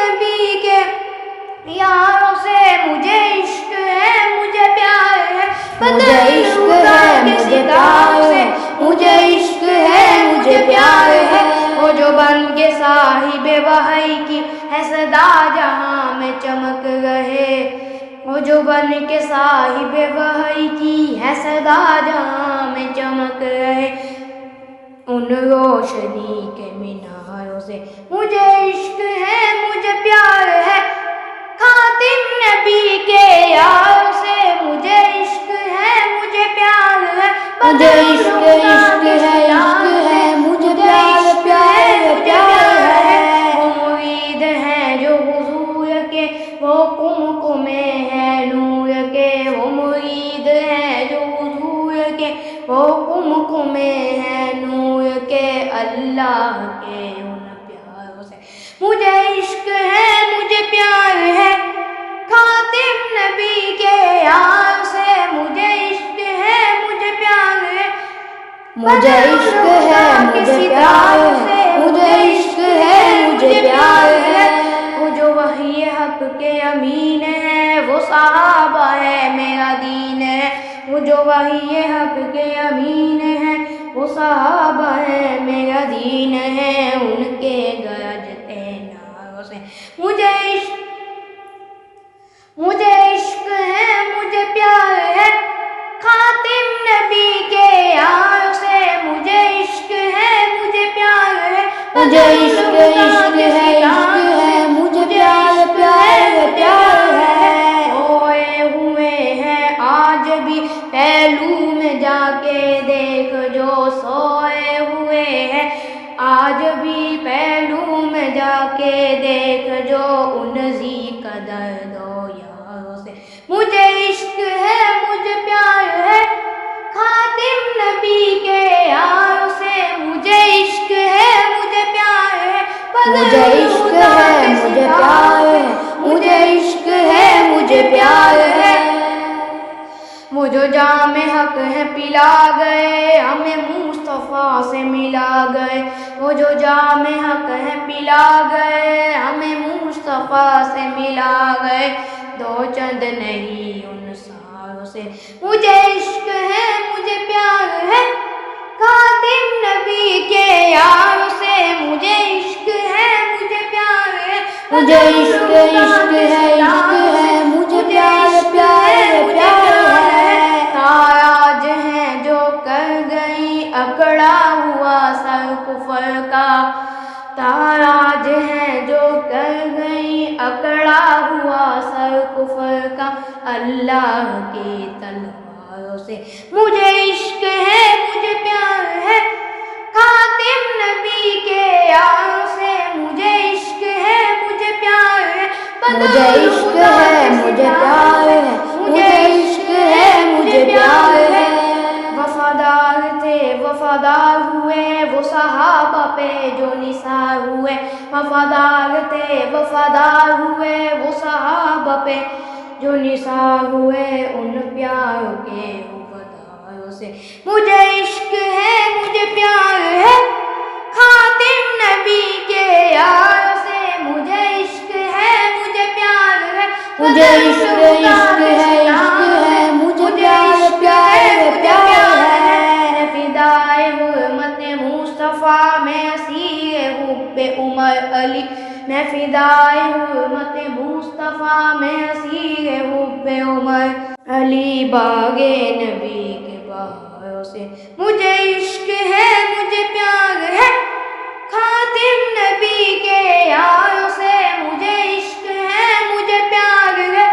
نبی کے یاروں سے مجھے عشق ہے مجھے پیار ہے، مجھے عشق ہے مجھے پیار ہے، مجھے عشق ہے مجھے پیار ہے، وہ جو بن کے صاحب وحی کی ہے صدا جہاں میں چمک رہے، وہ جو بن کے صاحب وحی کی ہے صدا جہاں میں چمک رہے، ان روشنی کے میناروں سے مجھے عشق ہے مجھے پیار ہے، خاتم نبی کے یاروں سے مجھے عشق ہے مجھے پیار ہے، مجھے عشق عشق ہے عشق ہے مجھے پیار پیار پیار ہے، وہ مرید ہیں جو حضور کے وہ کم ہے نور کے، وہ مرید ہیں جو حضور کے وہ کم ہے نور کے، اللہ کے ان پیاروں سے مجھے عشق ہے مجھے پیار ہے، خاتم نبی کے یار سے مجھے عشق ہے مجھے پیار ہے، مجھے عشق ہے مجھے پیار ہے، مجھے عشق ہے مجھے پیار ہے، وہ جو وحی حق کے امین ہے وہ صحابہ ہے میرا دین ہے، وہ جو وحی حق کے امین ہے وہ صحابہ ہے میرا دین ہے، ان کے گرجتے نعروں سے مجھے عشق ہے مجھے پیار ہے، خاتم نبی کے یار سے مجھے عشق ہے مجھے پیار ہے، مجھے عشق عشق ہے عشق ہے مجھے پیار پیار پیار ہے، سوئے ہوئے ہیں آج بھی پہلو میں جا کے دیکھ جو سوئے ہوئے ہیں آج بھی پہلو میں جا کے دیکھ جو ان ذی قدر دو یاروں سے مجھے عشق ہے مجھے پیار ہے، خاتم نبی کے یاروں سے مجھے عشق ہے مجھے پیار ہے، مجھے عشق ہے مجھے پیار ہے، مجھے عشق ہے مجھے پیار ہے، وہ جو جام حق ہے پلا گئے ہمیں مصطفیٰ سے ملا گئے، وہ جو جام حق ہے پلا گئے ہمیں مصطفیٰ سے ملا گئے، دو چند نہیں ان ساروں سے مجھے عشق ہے مجھے پیار ہے، خاتم نبی کے یاروں سے مجھے عشق ہے مجھے پیار ہے، مجھے عشق عشق ہے عشق ہے مجھے پیار پیار پیار ہے، تاراج ہیں جو کر گئی اکڑا ہوا سر کفر کا، تاراج ہیں جو کر گئی اکڑا ہوا سر کفر کا، اللہ کی تلواروں سے مجھے عشق ہے مجھے پیار ہے، خاتم نبی کے یاروں سے مجھے عشق ہے مجھے پیار ہے، مجھے عشق ہے مجھے پیار ہے، مجھے عشق ہے مجھے پیار ہے، وفادار تھے وفادار ہوئے وہ صحابہ پہ جو نثار ہوئے، وفادار تھے وفادار ہوئے وہ صحابہ پہ جو نثار ہوئے، ان پیاروں کے وفاداروں سے مجھے عشق ہے مجھے پیار ہے، خاتم نبی کے یار سے مجھے عشق ہے مجھے پیار ہے، مجھے عشق عشق ہے عشق ہے مجھے پیار پیار پیار ہے، میں فدائے حرمت مصطفیٰ میں اسیر حب عمر علی، میں فدائے حرمت مصطفیٰ میں اسیر حب عمر علی، باغے نبی کے بہاروں سے مجھے عشق ہے مجھے پیار ہے، خاتم نبی کے یاروں سے مجھے عشق ہے مجھے پیار ہے،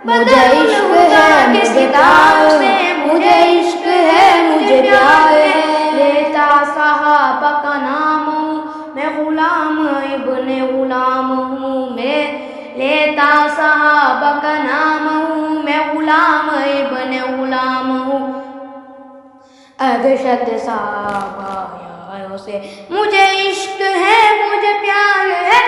مجھے عشق ہے مجھے پیار ہے، مجھے عشق ہے مجھے پیار ہے، لیتا صحابہ کا نام ہوں میں غلام ابن غلام ہوں، میں لیتا صحابہ کا نام ہوں میں غلام ابن غلام ہوں، ارشد صحابہ یاروں سے مجھے عشق ہے مجھے پیار ہے،